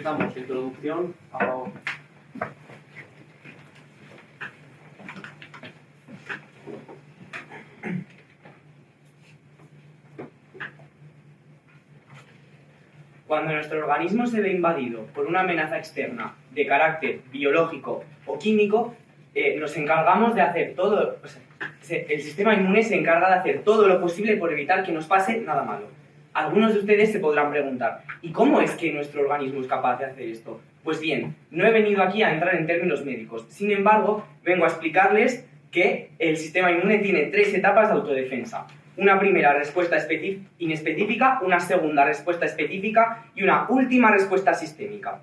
Empezamos. Introducción. A favor. Cuando nuestro organismo se ve invadido por una amenaza externa de carácter biológico o químico, nos encargamos de hacer todo, el sistema inmune se encarga de hacer todo lo posible por evitar que nos pase nada malo. Algunos de ustedes se podrán preguntar, ¿y cómo es que nuestro organismo es capaz de hacer esto? Pues bien, no he venido aquí a entrar en términos médicos, sin embargo, vengo a explicarles que el sistema inmune tiene 3 etapas de autodefensa. Una primera respuesta inespecífica, una segunda respuesta específica y una última respuesta sistémica.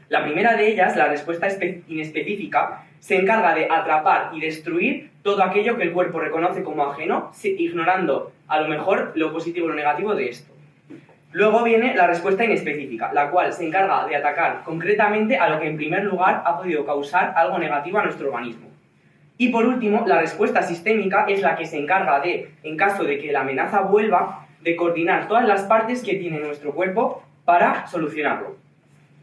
La primera de ellas, la respuesta inespecífica, se encarga de atrapar y destruir todo aquello que el cuerpo reconoce como ajeno, ignorando a lo mejor lo positivo o lo negativo de esto. Luego viene la respuesta inespecífica, la cual se encarga de atacar concretamente a lo que en primer lugar ha podido causar algo negativo a nuestro organismo. Y por último, la respuesta sistémica es la que se encarga de, en caso de que la amenaza vuelva, de coordinar todas las partes que tiene nuestro cuerpo para solucionarlo.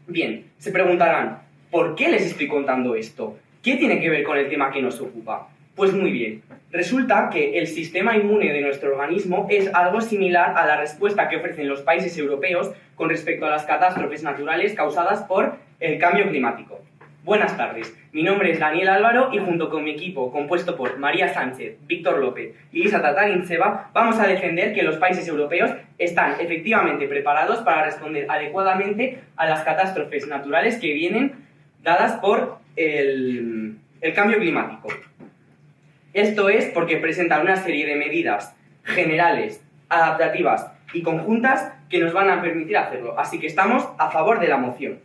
Bien, se preguntarán, ¿por qué les estoy contando esto? ¿Qué tiene que ver con el tema que nos ocupa? Pues muy bien, resulta que el sistema inmune de nuestro organismo es algo similar a la respuesta que ofrecen los países europeos con respecto a las catástrofes naturales causadas por el cambio climático. Buenas tardes, mi nombre es Daniel Álvaro y junto con mi equipo, compuesto por María Sánchez, Víctor López y Lisa Tatarincheva, vamos a defender que los países europeos están efectivamente preparados para responder adecuadamente a las catástrofes naturales que vienen dadas por el cambio climático. Esto es porque presentan una serie de medidas generales, adaptativas y conjuntas que nos van a permitir hacerlo, así que estamos a favor de la moción.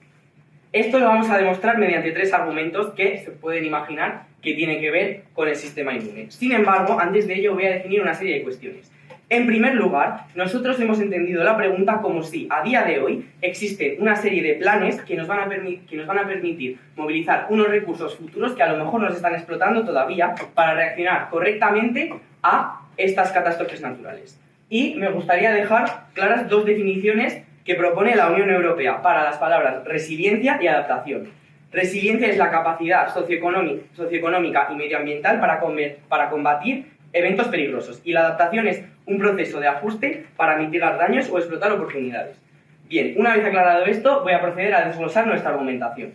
Esto lo vamos a demostrar mediante 3 argumentos que se pueden imaginar que tienen que ver con el sistema inmune. Sin embargo, antes de ello voy a definir una serie de cuestiones. En primer lugar, nosotros hemos entendido la pregunta como si a día de hoy existen una serie de planes que nos van a permitir movilizar unos recursos futuros que a lo mejor nos están explotando todavía para reaccionar correctamente a estas catástrofes naturales. Y me gustaría dejar claras 2 definiciones que propone la Unión Europea para las palabras resiliencia y adaptación. Resiliencia es la capacidad socioeconómica y medioambiental para combatir eventos peligrosos, y la adaptación es un proceso de ajuste para mitigar daños o explotar oportunidades. Bien, una vez aclarado esto, voy a proceder a desglosar nuestra argumentación.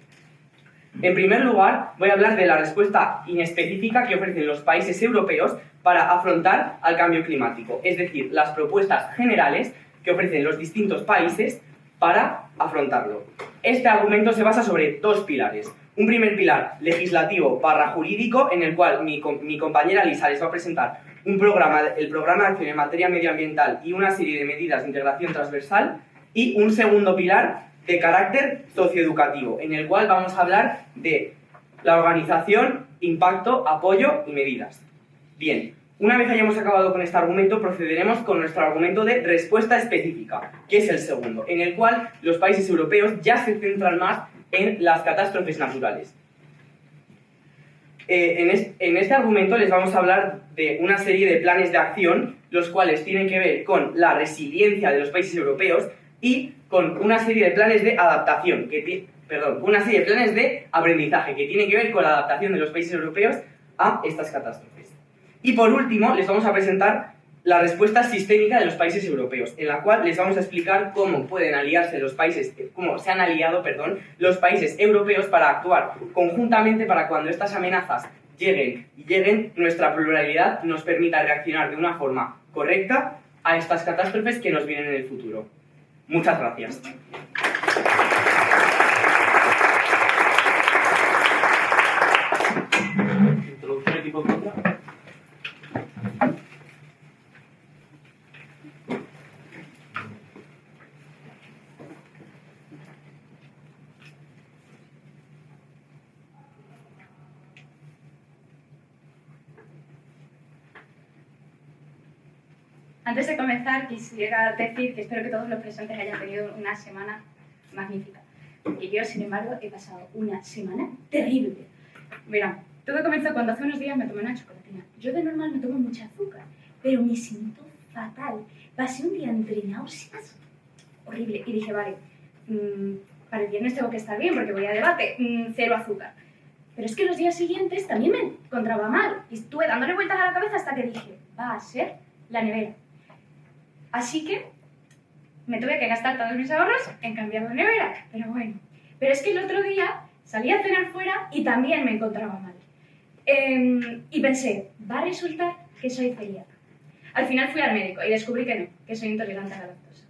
En primer lugar, voy a hablar de la respuesta inespecífica que ofrecen los países europeos para afrontar al cambio climático, es decir, las propuestas generales que ofrecen los distintos países para afrontarlo. Este argumento se basa sobre 2 pilares. Un primer pilar legislativo / jurídico, en el cual mi compañera Lisa les va a presentar el programa de acción en materia medioambiental y una serie de medidas de integración transversal, y un segundo pilar de carácter socioeducativo, en el cual vamos a hablar de la organización, impacto, apoyo y medidas. Bien, una vez hayamos acabado con este argumento, procederemos con nuestro argumento de respuesta específica, que es el segundo, en el cual los países europeos ya se centran más en las catástrofes naturales. En este argumento les vamos a hablar de una serie de planes de acción, los cuales tienen que ver con la resiliencia de los países europeos y con una serie de planes de adaptación, una serie de planes de aprendizaje que tienen que ver con la adaptación de los países europeos a estas catástrofes. Y por último, les vamos a presentar la respuesta sistémica de los países europeos, en la cual les vamos a explicar cómo pueden aliarse cómo se han aliado, los países europeos para actuar conjuntamente para cuando estas amenazas lleguen, nuestra pluralidad nos permita reaccionar de una forma correcta a estas catástrofes que nos vienen en el futuro. Muchas gracias. Introducción y tipo de contra. Antes de comenzar, quisiera decir que espero que todos los presentes hayan tenido una semana magnífica. Porque yo, sin embargo, he pasado una semana terrible. Verán, todo comenzó cuando hace unos días me tomé una chocolatina. Yo de normal no tomo mucha azúcar, pero me siento fatal. Pasé un día entre náuseas horrible y dije, vale, para el viernes tengo que estar bien porque voy a debate, 0 azúcar. Pero es que los días siguientes también me encontraba mal y estuve dándole vueltas a la cabeza hasta que dije, va a ser la nevera. Así que me tuve que gastar todos mis ahorros en cambiar la nevera, pero bueno. Pero es que el otro día salí a cenar fuera y también me encontraba mal. Y pensé, va a resultar que soy celíaca. Al final fui al médico y descubrí que no, que soy intolerante a la lactosa.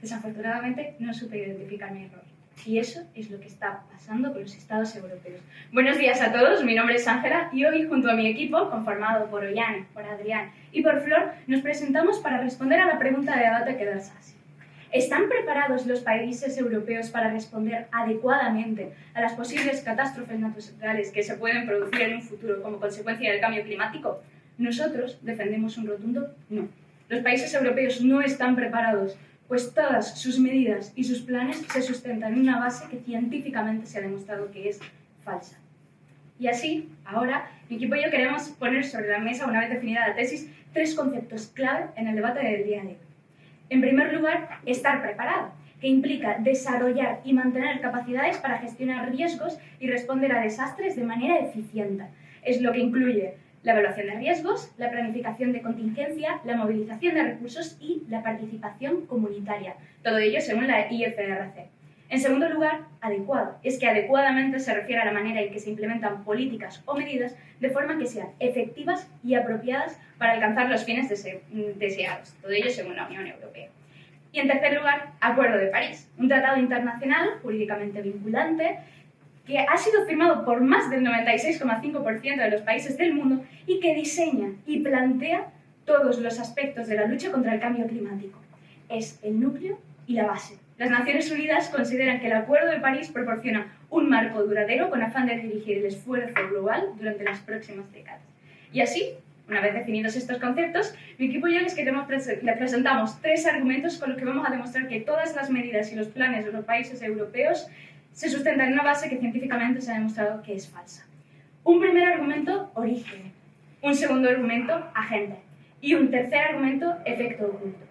Desafortunadamente no supe identificar mi error. Y eso es lo que está pasando con los estados europeos. Buenos días a todos, mi nombre es Ángela y hoy junto a mi equipo, conformado por Ollane, por Adrián y por Flor, nos presentamos para responder a la pregunta de debate que versa así. ¿Están preparados los países europeos para responder adecuadamente a las posibles catástrofes naturales que se pueden producir en un futuro como consecuencia del cambio climático? Nosotros defendemos un rotundo no. Los países europeos no están preparados, pues todas sus medidas y sus planes se sustentan en una base que científicamente se ha demostrado que es falsa. Y así, ahora, mi equipo y yo queremos poner sobre la mesa, una vez definida la tesis, 3 conceptos clave en el debate del día de hoy. En primer lugar, estar preparado, que implica desarrollar y mantener capacidades para gestionar riesgos y responder a desastres de manera eficiente. Es lo que incluye la evaluación de riesgos, la planificación de contingencia, la movilización de recursos y la participación comunitaria. Todo ello según la IFRC. En segundo lugar, adecuado. Es que adecuadamente se refiere a la manera en que se implementan políticas o medidas de forma que sean efectivas y apropiadas para alcanzar los fines deseados. Todo ello según la Unión Europea. Y en tercer lugar, Acuerdo de París, un tratado internacional jurídicamente vinculante que ha sido firmado por más del 96,5% de los países del mundo y que diseña y plantea todos los aspectos de la lucha contra el cambio climático. Es el núcleo y la base. Las Naciones Unidas consideran que el Acuerdo de París proporciona un marco duradero con afán de dirigir el esfuerzo global durante las próximas décadas. Y así, una vez definidos estos conceptos, mi equipo y yo les presentamos 3 argumentos con los que vamos a demostrar que todas las medidas y los planes de los países europeos se sustentan en una base que científicamente se ha demostrado que es falsa. Un primer argumento, origen. Un segundo argumento, agente. Y un tercer argumento, efecto oculto.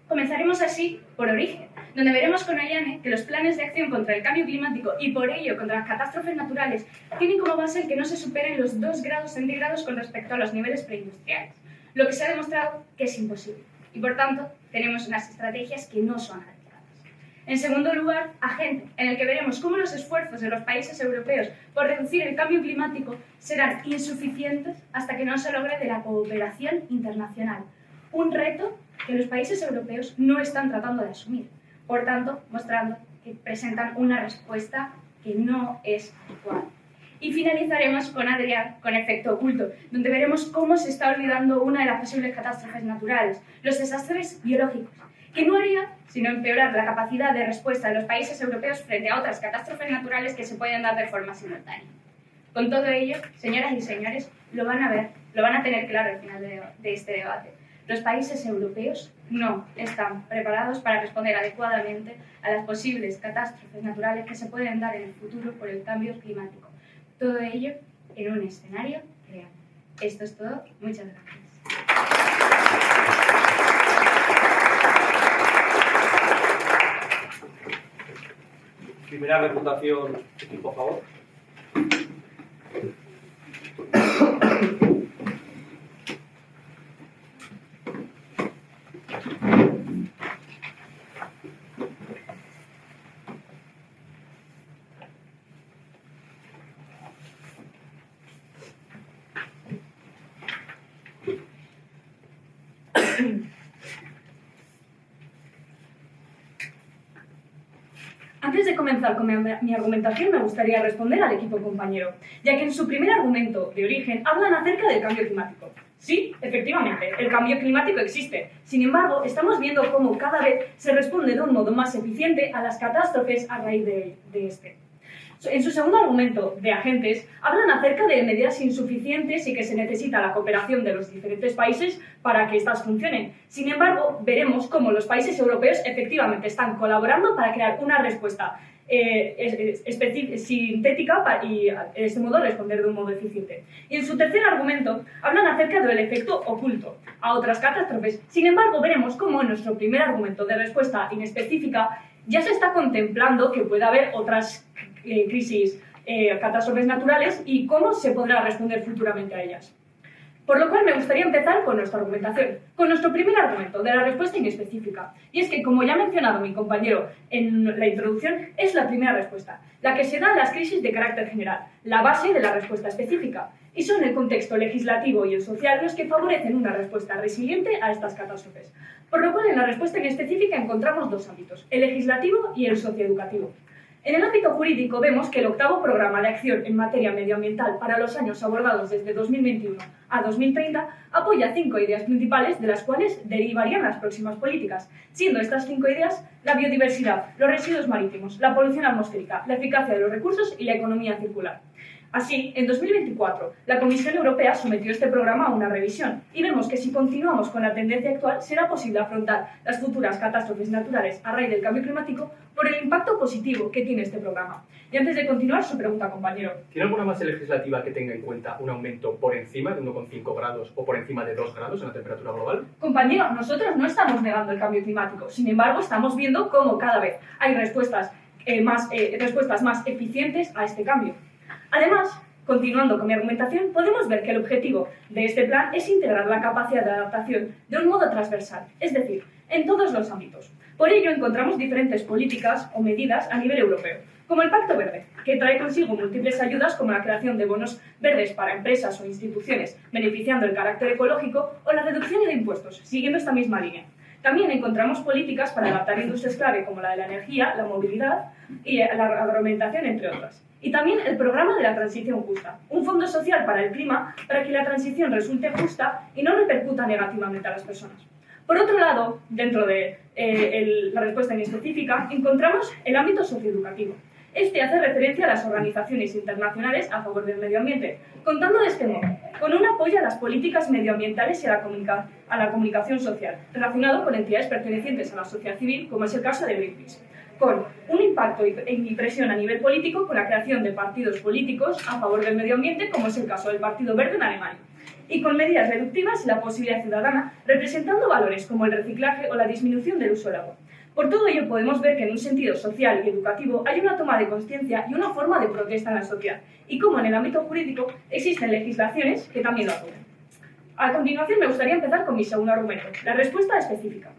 Comenzaremos así por origen, donde veremos con Ollane que los planes de acción contra el cambio climático y por ello contra las catástrofes naturales tienen como base el que no se superen los 2 grados centígrados con respecto a los niveles preindustriales, lo que se ha demostrado que es imposible. Y por tanto, tenemos unas estrategias que no son adecuadas. En segundo lugar, agente, en el que veremos cómo los esfuerzos de los países europeos por reducir el cambio climático serán insuficientes hasta que no se logre de la cooperación internacional. Un reto que los países europeos no están tratando de asumir, por tanto, mostrando que presentan una respuesta que no es adecuada. Y finalizaremos con Adrián, con efecto oculto, donde veremos cómo se está olvidando una de las posibles catástrofes naturales, los desastres biológicos, que no haría sino empeorar la capacidad de respuesta de los países europeos frente a otras catástrofes naturales que se pueden dar de forma simultánea. Con todo ello, señoras y señores, lo van a ver, lo van a tener claro al final de este debate. Los países europeos no están preparados para responder adecuadamente a las posibles catástrofes naturales que se pueden dar en el futuro por el cambio climático. Todo ello en un escenario real. Esto es todo. Muchas gracias. Primera reputación, equipo a favor. Antes de comenzar con mi argumentación, me gustaría responder al equipo compañero, ya que en su primer argumento de origen hablan acerca del cambio climático. Sí, efectivamente, el cambio climático existe. Sin embargo, estamos viendo cómo cada vez se responde de un modo más eficiente a las catástrofes a raíz de este. En su segundo argumento de agentes, hablan acerca de medidas insuficientes y que se necesita la cooperación de los diferentes países para que éstas funcionen. Sin embargo, veremos cómo los países europeos efectivamente están colaborando para crear una respuesta sintética y de este modo responder de un modo eficiente. Y en su tercer argumento, hablan acerca del efecto oculto a otras catástrofes. Sin embargo, veremos cómo en nuestro primer argumento de respuesta inespecífica ya se está contemplando que pueda haber otras crisis, catástrofes naturales y cómo se podrá responder futuramente a ellas. Por lo cual me gustaría empezar con nuestra argumentación, con nuestro primer argumento de la respuesta inespecífica. Y es que, como ya ha mencionado mi compañero en la introducción, es la primera respuesta, la que se da a las crisis de carácter general, la base de la respuesta específica. Y son el contexto legislativo y el social los que favorecen una respuesta resiliente a estas catástrofes. Por lo cual, en la respuesta inespecífica encontramos dos ámbitos, el legislativo y el socioeducativo. En el ámbito jurídico vemos que el octavo Programa de Acción en materia medioambiental para los años abordados desde 2021 a 2030 apoya 5 ideas principales de las cuales derivarían las próximas políticas, siendo estas 5 ideas la biodiversidad, los residuos marítimos, la polución atmosférica, la eficacia de los recursos y la economía circular. Así, en 2024, la Comisión Europea sometió este programa a una revisión y vemos que si continuamos con la tendencia actual será posible afrontar las futuras catástrofes naturales a raíz del cambio climático por el impacto positivo que tiene este programa. Y antes de continuar, su pregunta, compañero. ¿Tiene alguna base legislativa que tenga en cuenta un aumento por encima de 1,5 grados o por encima de 2 grados en la temperatura global? Compañero, nosotros no estamos negando el cambio climático, sin embargo, estamos viendo cómo cada vez hay respuestas más eficientes a este cambio. Además, continuando con mi argumentación, podemos ver que el objetivo de este plan es integrar la capacidad de adaptación de un modo transversal, es decir, en todos los ámbitos. Por ello, encontramos diferentes políticas o medidas a nivel europeo, como el Pacto Verde, que trae consigo múltiples ayudas como la creación de bonos verdes para empresas o instituciones, beneficiando el carácter ecológico, o la reducción de impuestos, siguiendo esta misma línea. También encontramos políticas para adaptar industrias clave como la de la energía, la movilidad y la agroalimentación, entre otras. Y también el programa de la transición justa, un fondo social para el clima para que la transición resulte justa y no repercuta negativamente a las personas. Por otro lado, dentro de la respuesta inespecífica, encontramos el ámbito socioeducativo. Este hace referencia a las organizaciones internacionales a favor del medio ambiente, contando de este modo, con un apoyo a las políticas medioambientales y a la comunicación social, relacionado con entidades pertenecientes a la sociedad civil, como es el caso de Greenpeace, con un impacto y presión a nivel político con la creación de partidos políticos a favor del medio ambiente, como es el caso del Partido Verde en Alemania, y con medidas reductivas y la posibilidad ciudadana, representando valores como el reciclaje o la disminución del uso del agua. Por todo ello, podemos ver que en un sentido social y educativo hay una toma de conciencia y una forma de protesta en la sociedad, y como en el ámbito jurídico existen legislaciones que también lo apoyan. A continuación, me gustaría empezar con mi segundo argumento, la respuesta específica.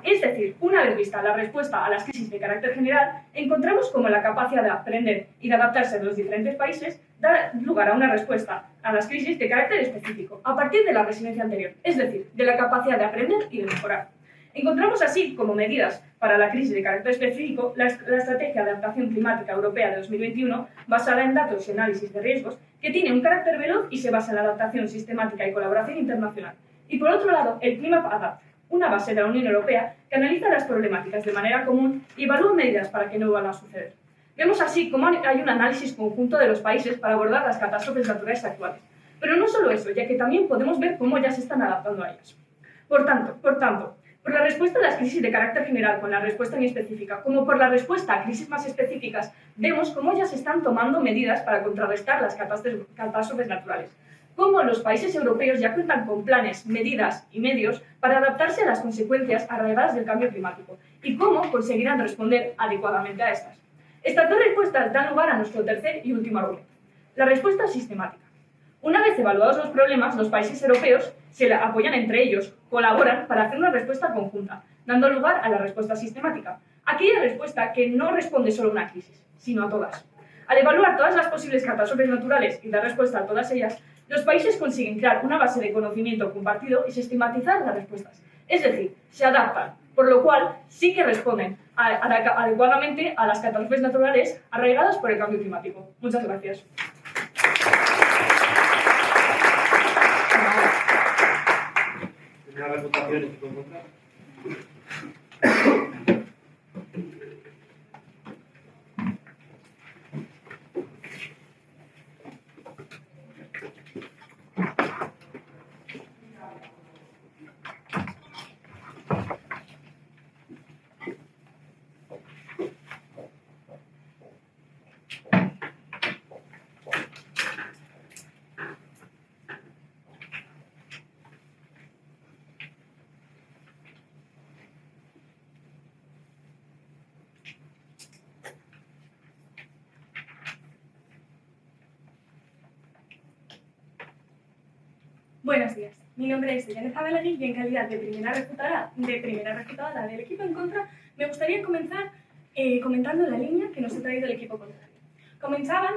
Es decir, una vez vista la respuesta a las crisis de carácter general, encontramos cómo la capacidad de aprender y de adaptarse en los diferentes países da lugar a una respuesta a las crisis de carácter específico, a partir de la resiliencia anterior, es decir, de la capacidad de aprender y de mejorar. Encontramos así como medidas para la crisis de carácter específico la Estrategia de Adaptación Climática Europea de 2021, basada en datos y análisis de riesgos, que tiene un carácter veloz y se basa en la adaptación sistemática y colaboración internacional. Y por otro lado, el Climate Adapt, una base de la Unión Europea que analiza las problemáticas de manera común y evalúa medidas para que no vuelvan a suceder. Vemos así cómo hay un análisis conjunto de los países para abordar las catástrofes naturales actuales. Pero no solo eso, ya que también podemos ver cómo ya se están adaptando a ellas. Por tanto, por la respuesta a las crisis de carácter general con la respuesta inespecífica, como por la respuesta a crisis más específicas, vemos cómo ya se están tomando medidas para contrarrestar las catástrofes naturales. Cómo los países europeos ya cuentan con planes, medidas y medios para adaptarse a las consecuencias arraigadas del cambio climático y cómo conseguirán responder adecuadamente a estas. Estas dos respuestas dan lugar a nuestro tercer y último argumento, la respuesta sistemática. Una vez evaluados los problemas, los países europeos se apoyan entre ellos, colaboran para hacer una respuesta conjunta, dando lugar a la respuesta sistemática, aquella respuesta que no responde solo a una crisis, sino a todas. Al evaluar todas las posibles catástrofes naturales y dar respuesta a todas ellas, los países consiguen crear una base de conocimiento compartido y sistematizar las respuestas. Es decir, se adaptan, por lo cual sí que responden adecuadamente a las catástrofes naturales arraigadas por el cambio climático. Muchas gracias. Primera refutación, equipo en contra. Buenos días, mi nombre es Elena Zabalagui y en calidad de primera refutadora del equipo en contra, me gustaría comenzar comentando la línea que nos ha traído el equipo contrario. Comenzaban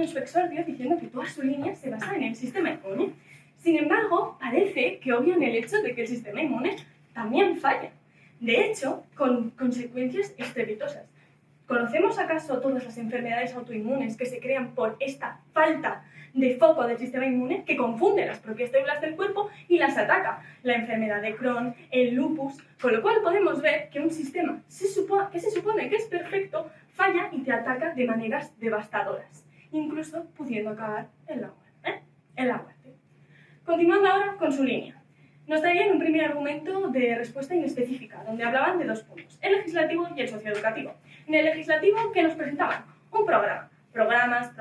en su exordio diciendo que toda su línea se basa en el sistema inmune. Sin embargo, parece que obvian el hecho de que el sistema inmune también falla. De hecho, con consecuencias estrepitosas. ¿Conocemos acaso todas las enfermedades autoinmunes que se crean por esta falta de foco del sistema inmune que confunde las propias células del cuerpo y las ataca? La enfermedad de Crohn, el lupus, con lo cual podemos ver que un sistema que se supone que es perfecto falla y te ataca de maneras devastadoras, incluso pudiendo acabar en la muerte. Continuando ahora con su línea. Nos traían un primer argumento de respuesta inespecífica, donde hablaban de dos puntos, el legislativo y el socioeducativo. En el legislativo, ¿qué nos presentaban? Un programa. Programas,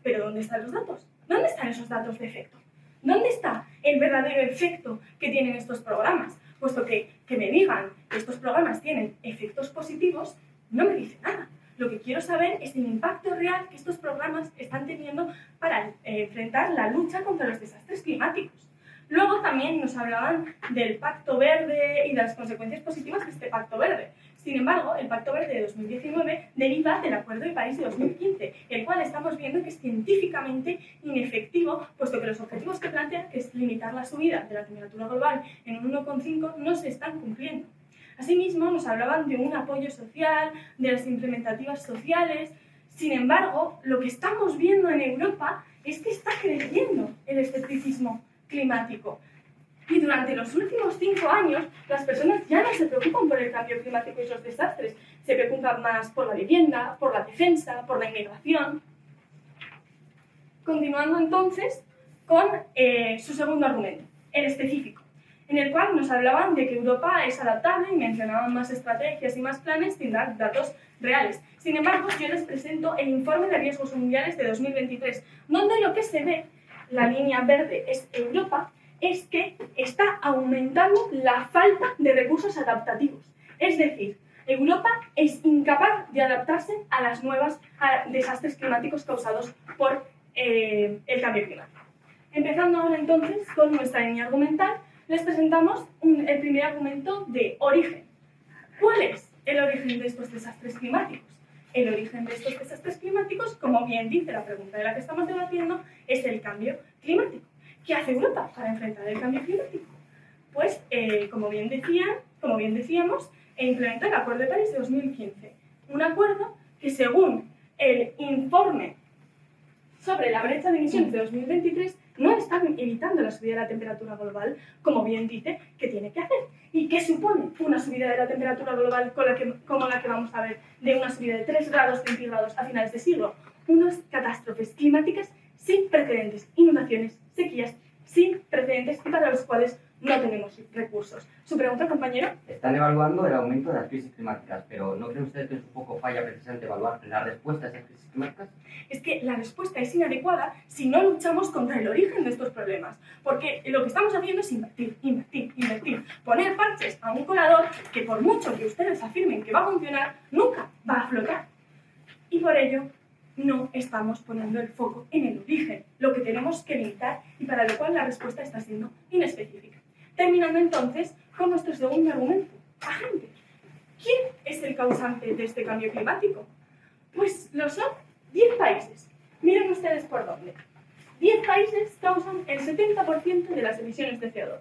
pero ¿dónde están los datos? ¿Dónde están esos datos de efecto? ¿Dónde está el verdadero efecto que tienen estos programas? Puesto que me digan que estos programas tienen efectos positivos, no me dice nada. Lo que quiero saber es el impacto real que estos programas están teniendo para enfrentar la lucha contra los desastres climáticos. Luego también nos hablaban del Pacto Verde y de las consecuencias positivas de este Pacto Verde. Sin embargo, el Pacto Verde de 2019 deriva del Acuerdo de París de 2015, el cual estamos viendo que es científicamente inefectivo, puesto que los objetivos que plantean, que es limitar la subida de la temperatura global en un 1,5, no se están cumpliendo. Asimismo, nos hablaban de un apoyo social, de las implementativas sociales. Sin embargo, lo que estamos viendo en Europa es que está creciendo el escepticismo climático. Y durante los últimos 5 años, las personas ya no se preocupan por el cambio climático y los desastres. Se preocupan más por la vivienda, por la defensa, por la inmigración. Continuando entonces con su segundo argumento, el específico, en el cual nos hablaban de que Europa es adaptable y mencionaban más estrategias y más planes sin dar datos reales. Sin embargo, yo les presento el Informe de Riesgos Mundiales de 2023, donde lo que se ve, la línea verde es Europa, es que está aumentando la falta de recursos adaptativos. Es decir, Europa es incapaz de adaptarse a las nuevas desastres climáticos causados por el cambio climático. Empezando ahora entonces con nuestra línea argumental, les presentamos el primer argumento de origen. ¿Cuál es el origen de estos desastres climáticos? El origen de estos desastres climáticos, como bien dice la pregunta de la que estamos debatiendo, es el cambio climático. ¿Qué hace Europa para enfrentar el cambio climático? Pues, como bien decíamos, implementa el Acuerdo de París de 2015. Un acuerdo que, según el informe sobre la brecha de emisiones de 2023, no está evitando la subida de la temperatura global, como bien dice que tiene que hacer. ¿Y qué supone una subida de la temperatura global como la que vamos a ver, de una subida de 3 grados centígrados a finales de siglo? Unas catástrofes climáticas sin precedentes, inundaciones, sequías sin precedentes y para los cuales no tenemos recursos. ¿Su pregunta, compañero? Están evaluando el aumento de las crisis climáticas, pero ¿no creen ustedes que es un poco falla precisamente evaluar la respuesta a esas crisis climáticas? Es que la respuesta es inadecuada si no luchamos contra el origen de estos problemas, porque lo que estamos haciendo es invertir, poner parches a un colador que por mucho que ustedes afirmen que va a funcionar, nunca va a flotar. Y por ello no estamos poniendo el foco en el origen, lo que tenemos que limitar y para lo cual la respuesta está siendo inespecífica. Terminando entonces con nuestro segundo argumento, agente. ¿Quién es el causante de este cambio climático? Pues lo son 10 países. Miren ustedes por dónde. 10 países causan el 70% de las emisiones de CO2.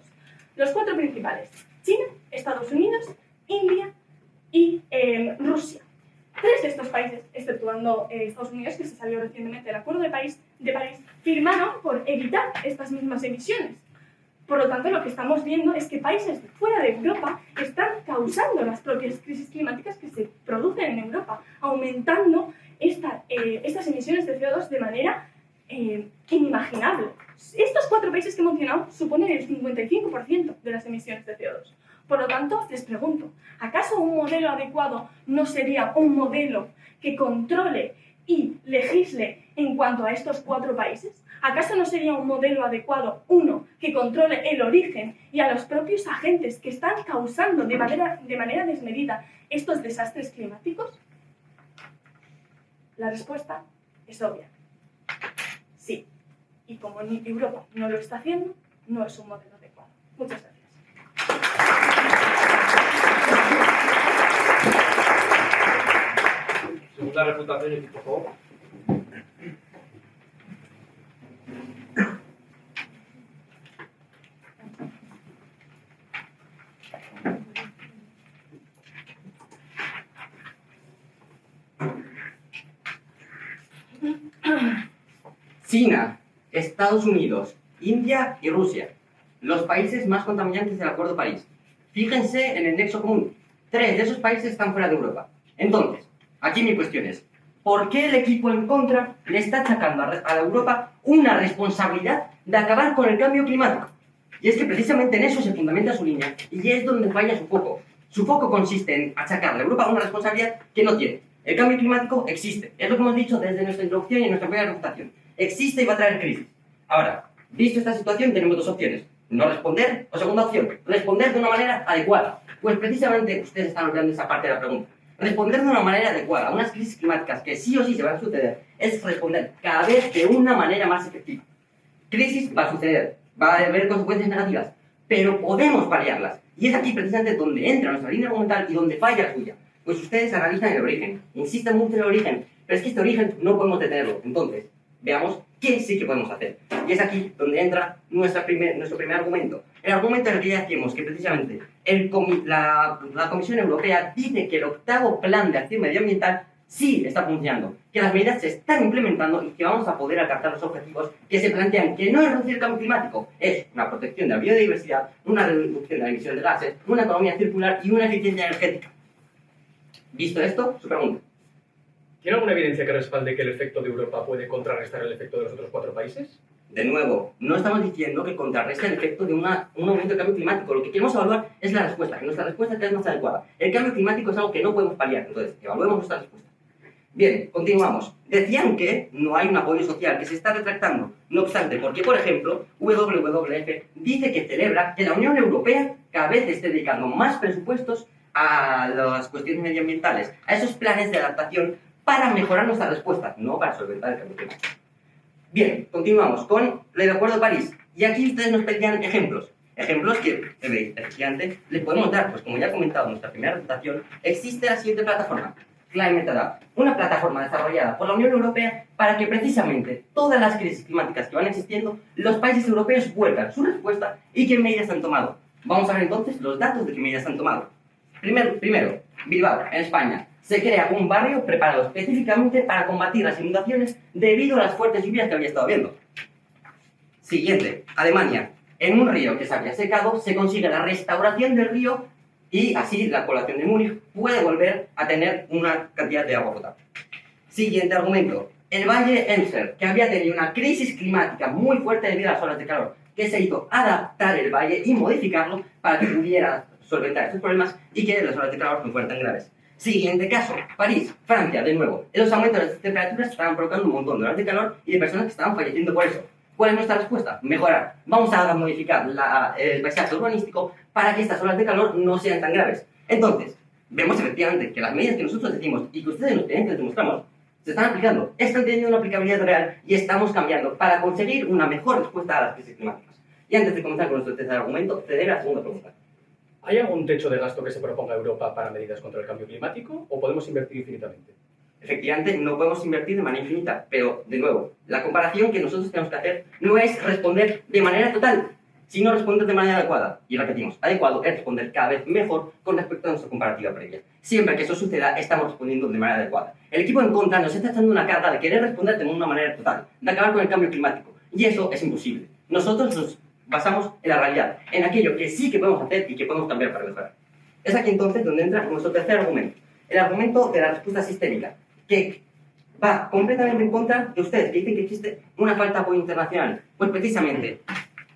Los 4 principales: China, Estados Unidos, India y Rusia. 3 de estos países, exceptuando Estados Unidos, que se salió recientemente del Acuerdo de París, firmaron por evitar estas mismas emisiones. Por lo tanto, lo que estamos viendo es que países fuera de Europa están causando las propias crisis climáticas que se producen en Europa, aumentando estas emisiones de CO2 de manera inimaginable. Estos 4 países que he mencionado suponen el 55% de las emisiones de CO2. Por lo tanto, les pregunto, ¿acaso un modelo adecuado no sería un modelo que controle y legisle en cuanto a estos 4 países? ¿Acaso no sería un modelo adecuado, uno, que controle el origen y a los propios agentes que están causando de manera desmedida estos desastres climáticos? La respuesta es obvia. Sí. Y como Europa no lo está haciendo, no es un modelo adecuado. Muchas gracias. Segunda reputación, equipo, por favor. China, Estados Unidos, India y Rusia. Los países más contaminantes del Acuerdo de París. Fíjense en el nexo común. 3 de esos países están fuera de Europa. Entonces, aquí mi cuestión es, ¿por qué el equipo en contra le está achacando a la Europa una responsabilidad de acabar con el cambio climático? Y es que precisamente en eso se fundamenta su línea y es donde falla su foco. Su foco consiste en achacar a la Europa una responsabilidad que no tiene. El cambio climático existe. Es lo que hemos dicho desde nuestra introducción y en nuestra primera reputación. Existe y va a traer crisis. Ahora, visto esta situación, tenemos 2 opciones. No responder, o segunda opción, responder de una manera adecuada. Pues precisamente ustedes están olvidando esa parte de la pregunta. Responder de una manera adecuada a unas crisis climáticas que sí o sí se van a suceder es responder cada vez de una manera más efectiva. Crisis va a suceder, va a haber consecuencias negativas, pero podemos paliarlas. Y es aquí precisamente donde entra nuestra línea argumental y donde falla la suya. Pues ustedes analizan el origen, insisten mucho en el origen, pero es que este origen no podemos detenerlo. Entonces, veamos qué sí que podemos hacer. Y es aquí donde entra nuestro primer argumento. El argumento en el que ya decimos que precisamente la Comisión Europea dice que el 8º Plan de Acción Medioambiental sí está funcionando, que las medidas se están implementando y que vamos a poder alcanzar los objetivos que se plantean, que no es reducir el cambio climático, es una protección de la biodiversidad, una reducción de la emisión de gases, una economía circular y una eficiencia energética. Visto esto, su pregunta. ¿Tiene alguna evidencia que respalde que el efecto de Europa puede contrarrestar el efecto de los otros 4 países? De nuevo, no estamos diciendo que contrarreste el efecto de un aumento del cambio climático. Lo que queremos evaluar es la respuesta, que nuestra respuesta es más adecuada. El cambio climático es algo que no podemos paliar, entonces evaluemos nuestra respuesta. Bien, continuamos. Decían que no hay un apoyo social, que se está retractando. No obstante, porque, por ejemplo, WWF dice que celebra que la Unión Europea cada vez esté dedicando más presupuestos a las cuestiones medioambientales, a esos planes de adaptación para mejorar nuestra respuesta, no para solventar el cambio climático. Bien, continuamos con el Acuerdo de París. Y aquí ustedes nos pedían ejemplos. Ejemplos que, efectivamente, les podemos dar. Pues como ya he comentado en nuestra primera presentación, existe la siguiente plataforma, Climate Adapt, una plataforma desarrollada por la Unión Europea para que precisamente todas las crisis climáticas que van existiendo, los países europeos vuelvan su respuesta y qué medidas han tomado. Vamos a ver entonces los datos de qué medidas han tomado. Primero, Bilbao, en España. Se crea un barrio preparado específicamente para combatir las inundaciones debido a las fuertes lluvias que había estado habiendo. Siguiente, Alemania. En un río que se había secado, se consigue la restauración del río y así la población de Múnich puede volver a tener una cantidad de agua potable. Siguiente argumento. El Valle Elster, que había tenido una crisis climática muy fuerte debido a las olas de calor, que se hizo adaptar el valle y modificarlo para que pudiera solventar estos problemas y que las olas de calor no fueran tan graves. Siguiente caso, París, Francia, de nuevo. Los aumentos de las temperaturas estaban provocando un montón de olas de calor y de personas que estaban falleciendo por eso. ¿Cuál es nuestra respuesta? Mejorar. Vamos a modificar el paisaje urbanístico para que estas olas de calor no sean tan graves. Entonces, vemos efectivamente que las medidas que nosotros decimos y que ustedes nos piden que les demostramos se están aplicando, están teniendo una aplicabilidad real y estamos cambiando para conseguir una mejor respuesta a las crisis climáticas. Y antes de comenzar con nuestro tercer argumento, ceder a la segunda pregunta. ¿Hay algún techo de gasto que se proponga Europa para medidas contra el cambio climático o podemos invertir infinitamente? Efectivamente, no podemos invertir de manera infinita, pero, de nuevo, la comparación que nosotros tenemos que hacer no es responder de manera total, sino responder de manera adecuada. Y repetimos, adecuado es responder cada vez mejor con respecto a nuestra comparativa previa. Siempre que eso suceda, estamos respondiendo de manera adecuada. El equipo en contra nos está echando una carga de querer responder de una manera total, de acabar con el cambio climático, y eso es imposible. Nosotros nos basamos en la realidad, en aquello que sí que podemos hacer y que podemos cambiar para mejorar. Es aquí entonces donde entra nuestro tercer argumento, el argumento de la respuesta sistémica, que va completamente en contra de ustedes, que dicen que existe una falta de apoyo internacional. Pues precisamente,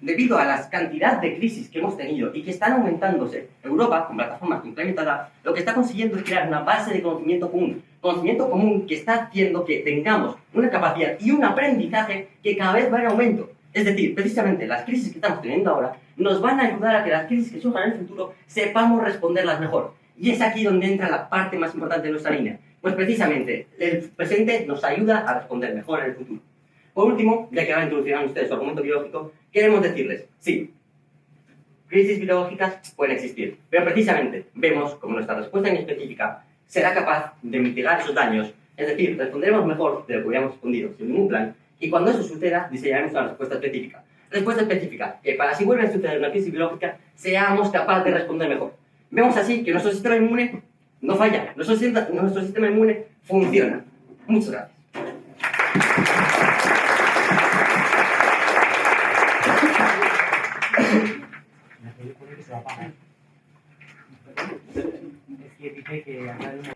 debido a la cantidad de crisis que hemos tenido y que están aumentándose, Europa, con plataformas implementadas, lo que está consiguiendo es crear una base de conocimiento común que está haciendo que tengamos una capacidad y un aprendizaje que cada vez va en aumento. Es decir, precisamente las crisis que estamos teniendo ahora nos van a ayudar a que las crisis que surjan en el futuro sepamos responderlas mejor. Y es aquí donde entra la parte más importante de nuestra línea. Pues precisamente, el presente nos ayuda a responder mejor en el futuro. Por último, ya que ahora introducirán ustedes su argumento biológico, queremos decirles, sí, crisis biológicas pueden existir, pero precisamente vemos como nuestra respuesta inespecífica será capaz de mitigar esos daños, es decir, responderemos mejor de lo que hubiéramos respondido sin ningún plan, y cuando eso suceda, diseñaremos una respuesta específica. Respuesta específica, que para si vuelve a suceder una crisis biológica, seamos capaces de responder mejor. Vemos así que nuestro sistema inmune no falla, nuestro sistema inmune funciona. Muchas gracias. Es que dice que acá hay una...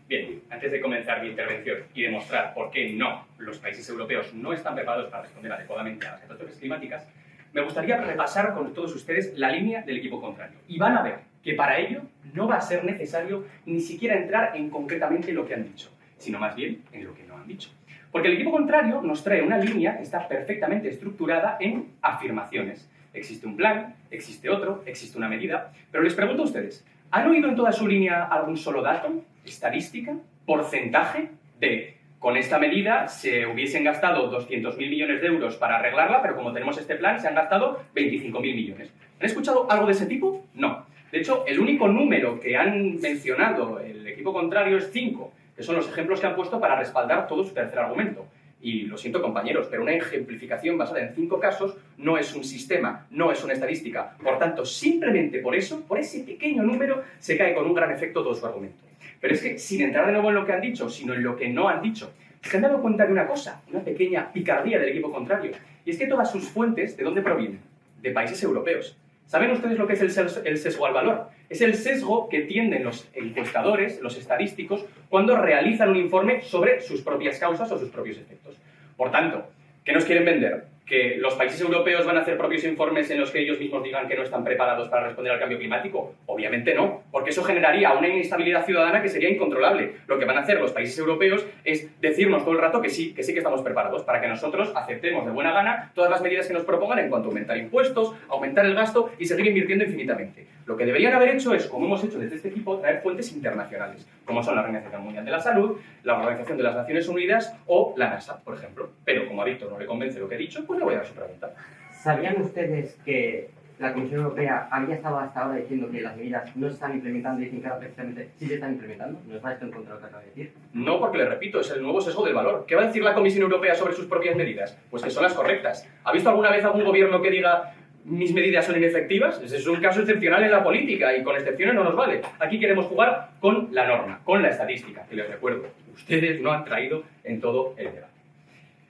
Bien, antes de comenzar mi intervención y demostrar por qué no los países europeos no están preparados para responder adecuadamente a las catástrofes climáticas, me gustaría repasar con todos ustedes la línea del equipo contrario. Y van a ver que para ello no va a ser necesario ni siquiera entrar en concretamente lo que han dicho, sino más bien en lo que no han dicho. Porque el equipo contrario nos trae una línea que está perfectamente estructurada en afirmaciones. Existe un plan, existe otro, existe una medida, pero les pregunto a ustedes, ¿han oído en toda su línea algún solo dato, estadística, porcentaje de con esta medida se hubiesen gastado 200.000 millones de euros para arreglarla, pero como tenemos este plan se han gastado 25.000 millones? ¿Han escuchado algo de ese tipo? No. De hecho, el único número que han mencionado el equipo contrario es 5, que son los ejemplos que han puesto para respaldar todo su tercer argumento. Y lo siento, compañeros, pero una ejemplificación basada en 5 casos no es un sistema, no es una estadística. Por tanto, simplemente por eso, por ese pequeño número, se cae con un gran efecto todo su argumento. Pero es que, sin entrar de nuevo en lo que han dicho, sino en lo que no han dicho, se han dado cuenta de una cosa, una pequeña picardía del equipo contrario, y es que todas sus fuentes, ¿de dónde provienen? De países europeos. ¿Saben ustedes lo que es el sesgo al valor? Es el sesgo que tienden los encuestadores, los estadísticos, cuando realizan un informe sobre sus propias causas o sus propios efectos. Por tanto, ¿qué nos quieren vender? ¿Que los países europeos van a hacer propios informes en los que ellos mismos digan que no están preparados para responder al cambio climático? Obviamente no, porque eso generaría una inestabilidad ciudadana que sería incontrolable. Lo que van a hacer los países europeos es decirnos todo el rato que sí que estamos preparados, para que nosotros aceptemos de buena gana todas las medidas que nos propongan en cuanto a aumentar impuestos, aumentar el gasto y seguir invirtiendo infinitamente. Lo que deberían haber hecho es, como hemos hecho desde este equipo, traer fuentes internacionales, como son la Organización Mundial de la Salud, la Organización de las Naciones Unidas o la NASA, por ejemplo. Pero como a Víctor no le convence lo que he dicho, pues le voy a dar su pregunta. ¿Sabían ustedes que la Comisión Europea había estado hasta ahora diciendo que las medidas no se están implementando y dicen que ahora precisamente sí se están implementando? ¿No es esto en contra de lo que acaba de decir? No, porque le repito, es el nuevo sesgo del valor. ¿Qué va a decir la Comisión Europea sobre sus propias medidas? Pues que son las correctas. ¿Ha visto alguna vez algún gobierno que diga mis medidas son inefectivas? Ese es un caso excepcional en la política y con excepciones no nos vale. Aquí queremos jugar con la norma, con la estadística, que les recuerdo, ustedes no han traído en todo el debate.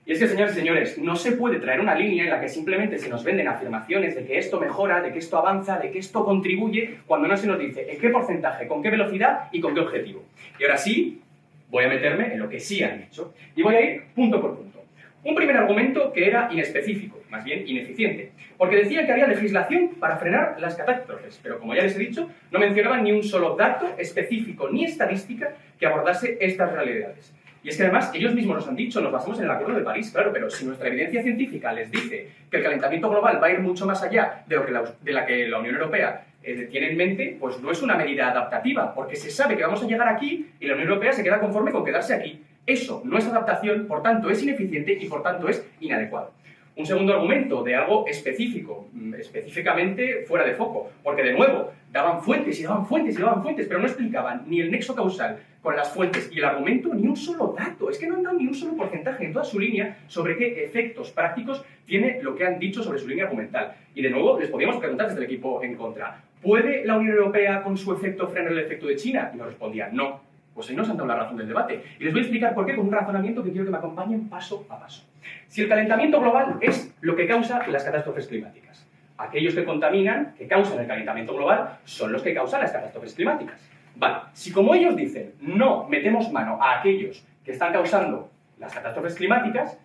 Y es que, señores y señores, no se puede traer una línea en la que simplemente se nos venden afirmaciones de que esto mejora, de que esto avanza, de que esto contribuye, cuando no se nos dice en qué porcentaje, con qué velocidad y con qué objetivo. Y ahora sí, voy a meterme en lo que sí han dicho. Y voy a ir punto por punto. Un primer argumento que era inespecífico, más bien ineficiente, porque decía que había legislación para frenar las catástrofes, pero como ya les he dicho, no mencionaban ni un solo dato específico ni estadística que abordase estas realidades. Y es que además ellos mismos nos han dicho, nos basamos en el Acuerdo de París, claro, pero si nuestra evidencia científica les dice que el calentamiento global va a ir mucho más allá de la que la Unión Europea tiene en mente, pues no es una medida adaptativa, porque se sabe que vamos a llegar aquí y la Unión Europea se queda conforme con quedarse aquí. Eso no es adaptación, por tanto es ineficiente y por tanto es inadecuado. Un segundo argumento de algo específico, específicamente fuera de foco, porque de nuevo daban fuentes y daban fuentes y daban fuentes, pero no explicaban ni el nexo causal con las fuentes y el argumento ni un solo dato. Es que no han dado ni un solo porcentaje en toda su línea sobre qué efectos prácticos tiene lo que han dicho sobre su línea argumental. Y de nuevo les podíamos preguntar desde el equipo en contra, ¿puede la Unión Europea con su efecto frenar el efecto de China? Y nos respondían no. Pues ahí nos han dado la razón del debate. Y les voy a explicar por qué con un razonamiento que quiero que me acompañen paso a paso. Si el calentamiento global es lo que causa las catástrofes climáticas, aquellos que contaminan, que causan el calentamiento global, son los que causan las catástrofes climáticas. Vale, si como ellos dicen, no metemos mano a aquellos que están causando las catástrofes climáticas,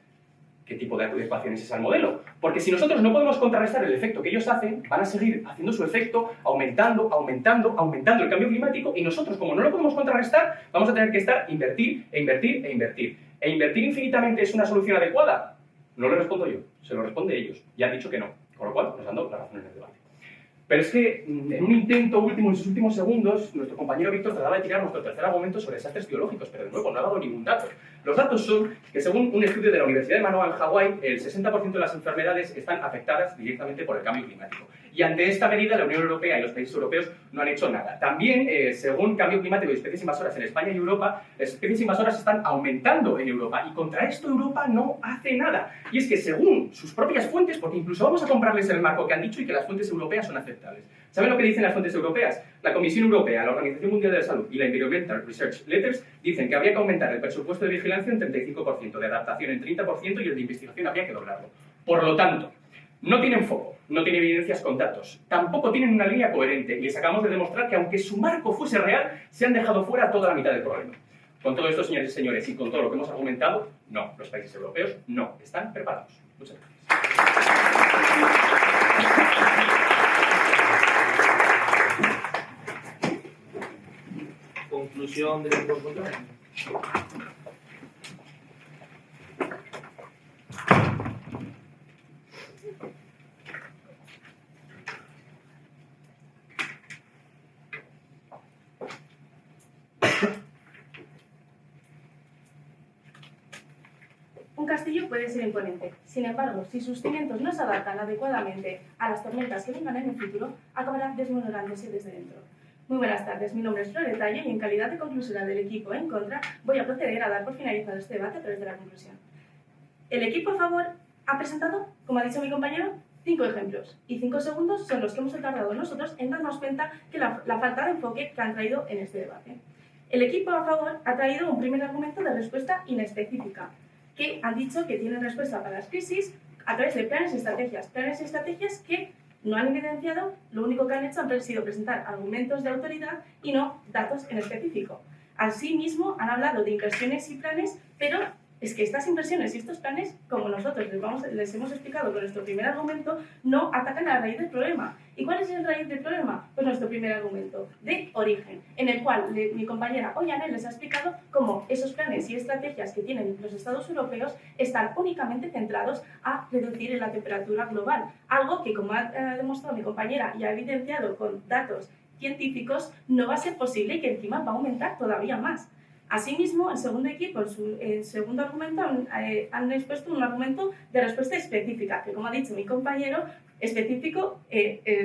¿qué tipo de adecuación es ese al modelo? Porque si nosotros no podemos contrarrestar el efecto que ellos hacen, van a seguir haciendo su efecto, aumentando el cambio climático, y nosotros, como no lo podemos contrarrestar, vamos a tener que invertir e invertir e invertir. ¿E invertir infinitamente es una solución adecuada? No le respondo yo, se lo responde ellos. Y han dicho que no, con lo cual nos han dado la razón en el debate. Pero es que en un intento último, en sus últimos segundos, nuestro compañero Víctor trataba de tirar nuestro tercer argumento sobre desastres biológicos, pero de nuevo no ha dado ningún dato. Los datos son que según un estudio de la Universidad de Manoa en Hawái, el 60% de las enfermedades están afectadas directamente por el cambio climático. Y ante esta medida, la Unión Europea y los países europeos no han hecho nada. También, según Cambio Climático y especies invasoras en España y Europa, las especies invasoras están aumentando en Europa y contra esto Europa no hace nada. Y es que según sus propias fuentes, porque incluso vamos a comprarles el marco que han dicho y que las fuentes europeas son aceptables. ¿Saben lo que dicen las fuentes europeas? La Comisión Europea, la Organización Mundial de la Salud y la Environmental Research Letters dicen que habría que aumentar el presupuesto de vigilancia en 35%, de adaptación en 30% y el de investigación habría que doblarlo. Por lo tanto, no tienen foco, no tienen evidencias con datos, tampoco tienen una línea coherente y les acabamos de demostrar que aunque su marco fuese real, se han dejado fuera toda la mitad del problema. Con todo esto, señores y señores, y con todo lo que hemos argumentado, no, los países europeos no están preparados. Muchas gracias. Conclusión del protocolo. Un castillo puede ser imponente. Sin embargo, si sus cimientos no se adaptan adecuadamente a las tormentas que vengan en el futuro, acabará desmoronándose desde dentro. Muy buenas tardes, mi nombre es Flor Talle y en calidad de conclusora del equipo en contra voy a proceder a dar por finalizado este debate a través de la conclusión. El equipo a favor ha presentado, como ha dicho mi compañero, 5 ejemplos y 5 segundos son los que hemos tardado nosotros en darnos cuenta que la falta de enfoque que han traído en este debate. El equipo a favor ha traído un primer argumento de respuesta inespecífica, que han dicho que tienen respuesta para las crisis a través de planes y estrategias que no han evidenciado, lo único que han hecho han sido presentar argumentos de autoridad y no datos en específico. Asimismo, han hablado de inversiones y planes, pero es que estas inversiones y estos planes, como nosotros les hemos explicado con nuestro primer argumento, no atacan a la raíz del problema. ¿Y cuál es la raíz del problema? Pues nuestro primer argumento, de origen, en el cual mi compañera Ollane les ha explicado cómo esos planes y estrategias que tienen los Estados europeos están únicamente centrados a reducir la temperatura global, algo que, como ha demostrado mi compañera y ha evidenciado con datos científicos, no va a ser posible y que encima va a aumentar todavía más. Asimismo, el segundo equipo, en su segundo argumento, han expuesto un argumento de respuesta específica, que como ha dicho mi compañero, específico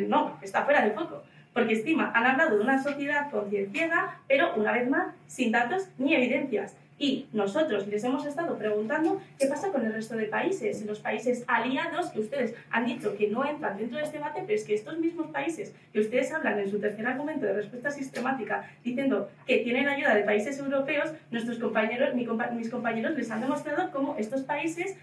no, está fuera de foco, porque han hablado de una sociedad concienciada, pero una vez más, sin datos ni evidencias. Y nosotros les hemos estado preguntando qué pasa con el resto de países, los países aliados que ustedes han dicho que no entran dentro de este debate, pero es que estos mismos países que ustedes hablan en su tercer argumento de respuesta sistemática diciendo que tienen ayuda de países europeos, nuestros compañeros, mis compañeros les han demostrado cómo estos países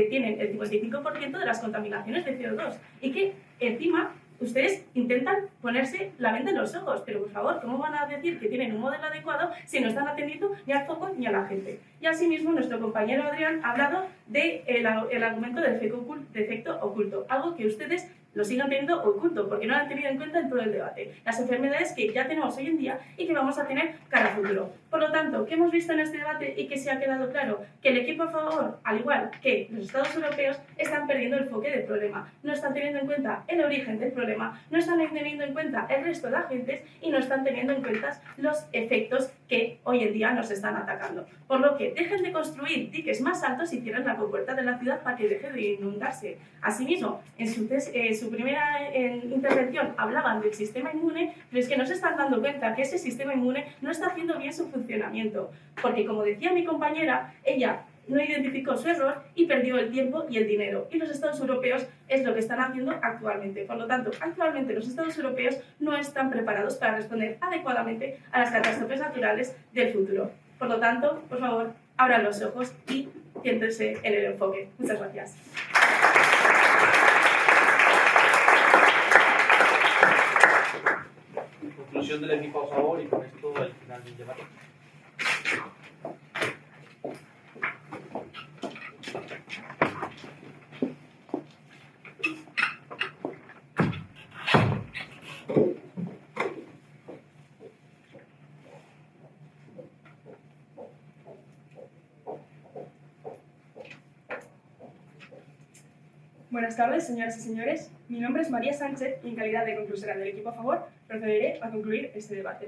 tienen el 55% de las contaminaciones de CO2 y que encima ustedes intentan ponerse la venda en los ojos, pero por favor, ¿cómo van a decir que tienen un modelo adecuado si no están atendiendo ni al foco ni a la gente? Y asimismo, nuestro compañero Adrián ha hablado del argumento del efecto oculto, algo que ustedes lo siguen teniendo oculto, porque no lo han tenido en cuenta en todo el debate. Las enfermedades que ya tenemos hoy en día y que vamos a tener cara a futuro. Por lo tanto, ¿qué hemos visto en este debate y que se ha quedado claro? Que el equipo a favor, al igual que los Estados europeos, están perdiendo el enfoque del problema. No están teniendo en cuenta el origen del problema, no están teniendo en cuenta el resto de agentes y no están teniendo en cuenta los efectos que hoy en día nos están atacando. Por lo que dejen de construir diques más altos y cierren la compuerta de la ciudad para que deje de inundarse. Asimismo, en su primera intervención hablaban del sistema inmune, pero es que no se están dando cuenta que ese sistema inmune no está haciendo bien su funcionamiento. Porque, como decía mi compañera, ella no identificó su error y perdió el tiempo y el dinero. Y los Estados europeos es lo que están haciendo actualmente. Por lo tanto, actualmente los Estados europeos no están preparados para responder adecuadamente a las catástrofes naturales del futuro. Por lo tanto, por favor, abran los ojos y céntrense en el enfoque. Muchas gracias. Conclusión del equipo a favor y con esto el final del debate. Buenas tardes, señoras y señores. Mi nombre es María Sánchez y en calidad de conclusora del equipo a favor procederé a concluir este debate.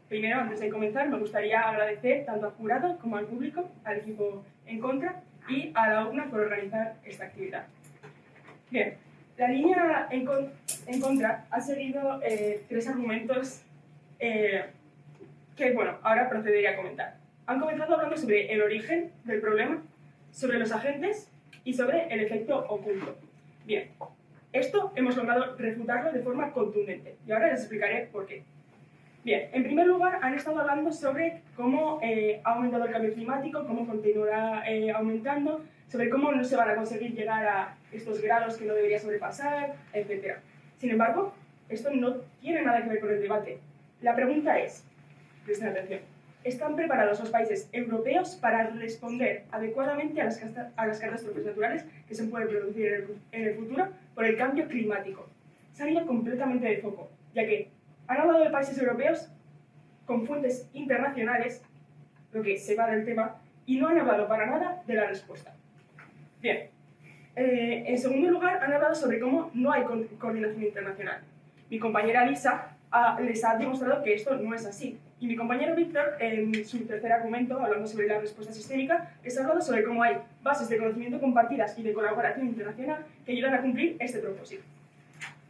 Primero, antes de comenzar, me gustaría agradecer tanto al jurado como al público, al equipo en contra y a la UCNA por organizar esta actividad. Bien, la línea en contra ha seguido 3 argumentos que, bueno, ahora procederé a comentar. Han comenzado hablando sobre el origen del problema, sobre los agentes y sobre el efecto oculto. Bien, esto hemos logrado refutarlo de forma contundente y ahora les explicaré por qué. Bien, en primer lugar han estado hablando sobre cómo ha aumentado el cambio climático, cómo continuará aumentando, sobre cómo no se van a conseguir llegar a estos grados que no debería sobrepasar, etc. Sin embargo, esto no tiene nada que ver con el debate. La pregunta es, presten atención, ¿están preparados los países europeos para responder adecuadamente a las catástrofes naturales que se pueden producir en el futuro por el cambio climático? Se han ido completamente de foco, ya que han hablado de países europeos con fuentes internacionales, lo que se va del tema, y no han hablado para nada de la respuesta. Bien, en segundo lugar han hablado sobre cómo no hay coordinación internacional. Mi compañera Lisa les ha demostrado que esto no es así. Y mi compañero Víctor, en su tercer argumento, hablando sobre la respuesta sistémica, les ha hablado sobre cómo hay bases de conocimiento compartidas y de colaboración internacional que ayudan a cumplir este propósito.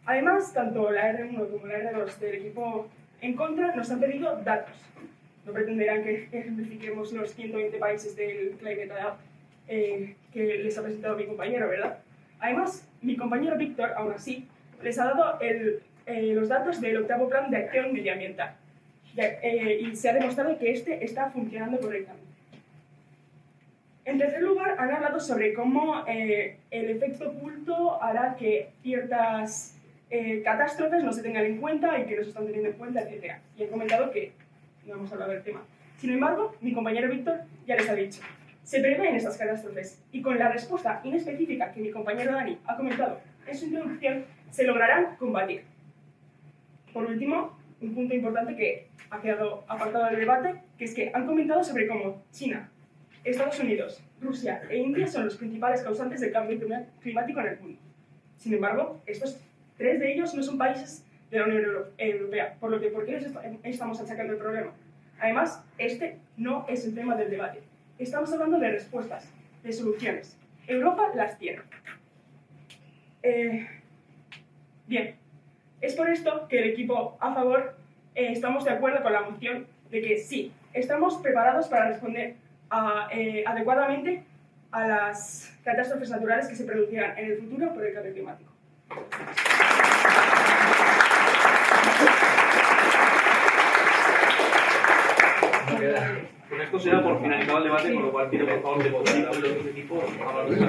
Además, tanto la R1 como la R2 del equipo en contra nos han pedido datos. No pretenderán que ejemplifiquemos los 120 países del Climate Act que les ha presentado mi compañero, ¿verdad? Además, mi compañero Víctor, aún así, les ha dado los datos del octavo plan de acción medioambiental. Y se ha demostrado que este está funcionando correctamente. En tercer lugar, han hablado sobre cómo el efecto oculto hará que ciertas catástrofes no se tengan en cuenta y que no se están teniendo en cuenta, etc. Y han comentado que no hemos hablado del tema. Sin embargo, mi compañero Víctor ya les ha dicho, se prevén estas catástrofes y con la respuesta inespecífica que mi compañero Dani ha comentado en su introducción, se lograrán combatir. Por último, un punto importante que ha quedado apartado del debate, que es que han comentado sobre cómo China, Estados Unidos, Rusia e India son los principales causantes del cambio climático en el mundo. Sin embargo, estos 3 de ellos no son países de la Unión Europea, por qué les estamos achacando el problema. Además, este no es el tema del debate. Estamos hablando de respuestas, de soluciones. Europa las tiene. Bien, es por esto que el equipo a favor estamos de acuerdo con la moción de que sí, estamos preparados para responder adecuadamente a las catástrofes naturales que se producirán en el futuro por el cambio climático. Con esto se da por finalizado el debate, con lo cual pido por favor de votar a los equipos a favor de la